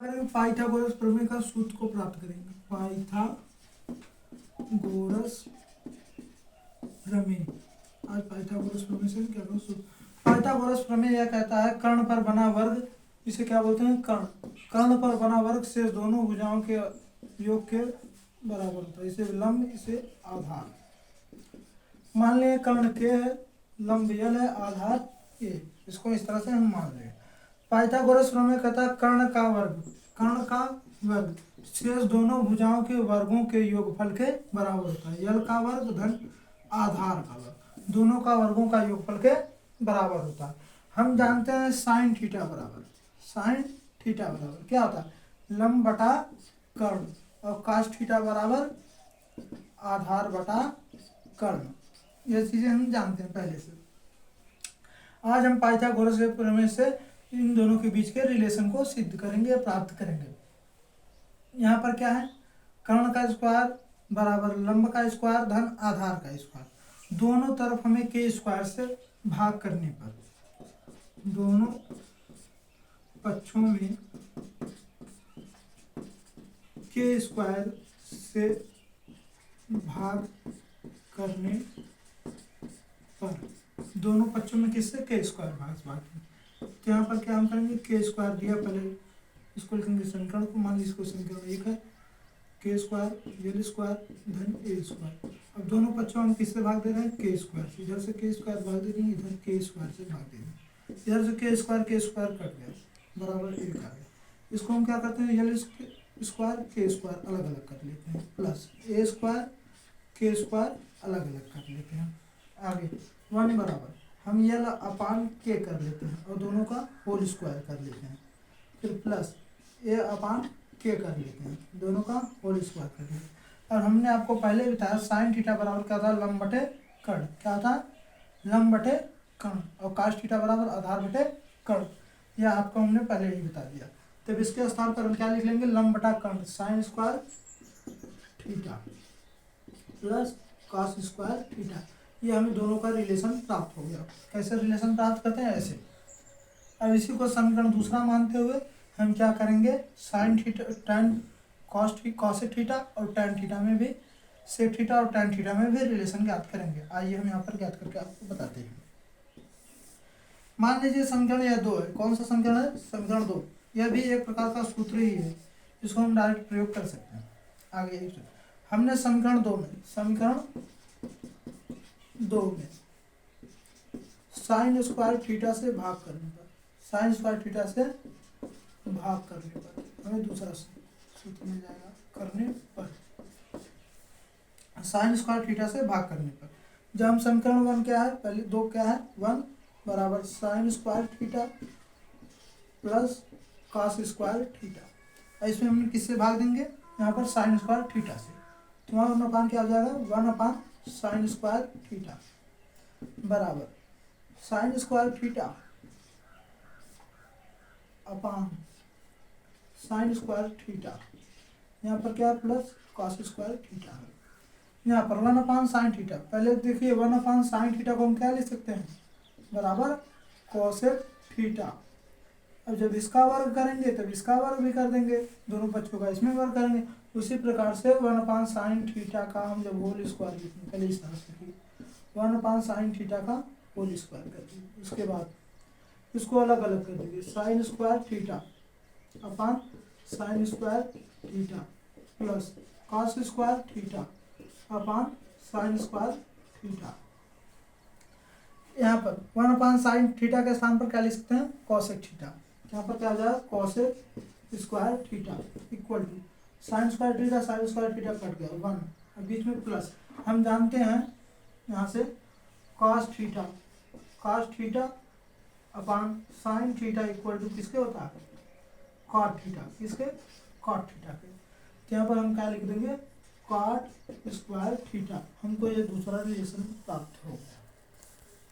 करेंगे पाइथागोरस प्रमेय का सूत्र को प्राप्त करेंगे। पाइथागोरस प्रमेय, आज पाइथागोरस प्रमेय से क्या करें सूत्र। पाइथागोरस प्रमेय यह कहता है कर्ण पर बना वर्ग, इसे क्या बोलते हैं कर्ण, कर्ण पर बना वर्ग शेष दोनों भुजाओं के योग के बराबर होता है। इसे लंब, इसे आधार। मान लें कर्ण के है, लंब यल है, आधार ए, इसको इस तरह से हम मान लें। पाइथागोरस प्रमेय कहता है कर्ण का वर्ग शेष दोनों भुजाओं के वर्गों के योगफल के बराबर होता है। यल का वर्ग धन आधार का वर्ग, दोनों का वर्गों का योगफल के बराबर होता है। हम जानते हैं साइन थीटा बराबर क्या होता है, लंब बटा कर्ण, और कास थीटा बराबर आधार बटा कर्ण। ये चीजें हम जानते हैं पहले से। आज हम पाइथागोरस के प्रमेय से इन दोनों के बीच के रिलेशन को सिद्ध करेंगे, प्राप्त करेंगे। यहाँ पर क्या है, कर्ण का स्क्वायर बराबर लंब का स्क्वायर धन आधार का स्क्वायर। दोनों तरफ हमें के स्क्वायर से भाग करने पर, दोनों पक्षों में के स्क्वायर से भाग करने पर, दोनों पक्षों में किससे के स्क्वायर भाग। तो यहाँ पर क्या हम करेंगे, के स्क्वायर दिया, पहले इसको लिखेंगे समीकरण को, मान लीजिए इसको समीकरण एक है, के स्क्वायर यल स्क्वायर धन ए स्क्वायर। अब दोनों पक्षों हम किससे भाग दे रहे हैं, के स्क्वायर से। इधर से के स्क्वायर भाग दे देंगे, इधर के स्क्वायर से भाग देंगे। इधर से के स्क्वायर कट गया, बराबर एक आ गया। इसको हम क्या करते हैं, यल स्क्वायर के स्क्वायर अलग अलग कर लेते हैं, प्लस ए स्क्वायर के स्क्वायर अलग अलग कर लेते हैं। आगे वन बराबर हम यल अपान के कर लेते हैं और दोनों का होल स्क्वायर कर लेते हैं, फिर प्लस ए अपान के कर लेते हैं, दोनों का होल स्क्वायर कर लेते हैं। और हमने आपको पहले भी बताया साइन थीटा बराबर क्या था, लंब बटे कर्ण। क्या था, लंब बटे कर्ण, और कास थीटा बराबर आधार बटे कर्ण। यह आपको हमने पहले ही बता दिया। तब इसके स्थान पर हम क्या लिख लेंगे, लंब बटा कर्ण sine square theta plus cos square theta. ये हमें दोनों का रिलेशन प्राप्त हो गया। कैसे रिलेशन प्राप्त करते हैं, ऐसे। अब इसी को समीकरण दूसरा मानते हुए हम क्या करेंगे, sine theta tan cos theta और टैन थीटा में भी, सेक थीटा और टैन थीटा में भी रिलेशन ज्ञात करेंगे। आइए हम यहाँ पर ज्ञात करके आपको बताते हैं। मान लीजिए समीकरण यह 2 है। कौन सा समीकरण है, समीकरण 2। यह भी एक प्रकार का सूत्र ही है, इसको हम डायरेक्ट प्रयोग कर सकते हैं। आगे हमने समीकरण 2 में साइन स्क्वायर थीटा से भाग करने पर, साइन स्क्वायर थीटा से भाग करने पर हमें दूसरा सूत्र मिल जाएगा। करने पर साइन स्क्वायर थीटा से भाग करने पर, जब हम समीकरण 1 क्या है, पहले 2 क्या है, 1 बराबर sign square theta plus cos square theta. इसमें हम किससे भाग देंगे, यहाँ पर साइन स्क्वायर थीटा से। तो वहाँ 1 अपान क्या हो जाएगा, 1 अपान साइन स्क्वायर थीटा बराबर sign square theta upon sign square theta, यहाँ पर क्या प्लस कॉस स्क्वायर थीटा है। यहाँ पर 1 अपान साइन थीटा, पहले देखिए 1 अपान साइन थीटा को हम क्या लिख सकते हैं, बराबर कोसेक थीटा। अब जब इसका वर्ग करेंगे तब इसका वर्ग भी कर देंगे, दोनों पक्षों का इसमें वर्ग करेंगे। उसी प्रकार से 1 अपान साइन थीटा का हम जब होल स्क्वायर लिखेंगे, पहले इस तरह से 1 अपान साइन थीटा का होल स्क्वायर कर देंगे। उसके बाद इसको अलग अलग कर देंगे, sign square theta upon sign square theta plus cos square theta upon sign square theta. यहाँ पर 1 अपान साइन थीटा के स्थान पर क्या लिख सकते हैं, कॉसेक थीटा। यहाँ पर क्या हो जाएगा, cosec square theta equal to sine square theta cut गया 1, और बीच में प्लस। हम जानते हैं यहाँ से cos theta upon sine theta equal to किसके होता है, कॉट थीटा, किसके, कॉट थीटा के। तो यहाँ पर हम क्या लिख देंगे, कॉट स्क्वायर थीटा। हमको ये दूसरा रिलेशन प्राप्त हो गया।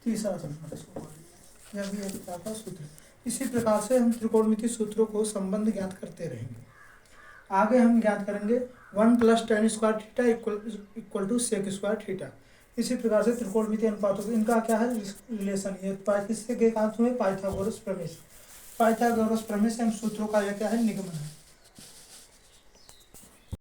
तीसरा समीकरण इसको मान लिया, यह भी एक प्रकार का सूत्र है। इसी प्रकार से हम त्रिकोणमितीय सूत्रों को संबंध ज्ञात करते रहेंगे। आगे हम ज्ञात करेंगे 1 plus tan square theta equal to sec square theta. इसी प्रकार से त्रिकोणमितीय अनुपातों इनका क्या है रिलेशन, ये किससे ज्ञात हुए, पाइथागोरस प्रमेय से। पाइथागोरस प्रमेय से हम सूत्रों का यह क्या है, निगमन है।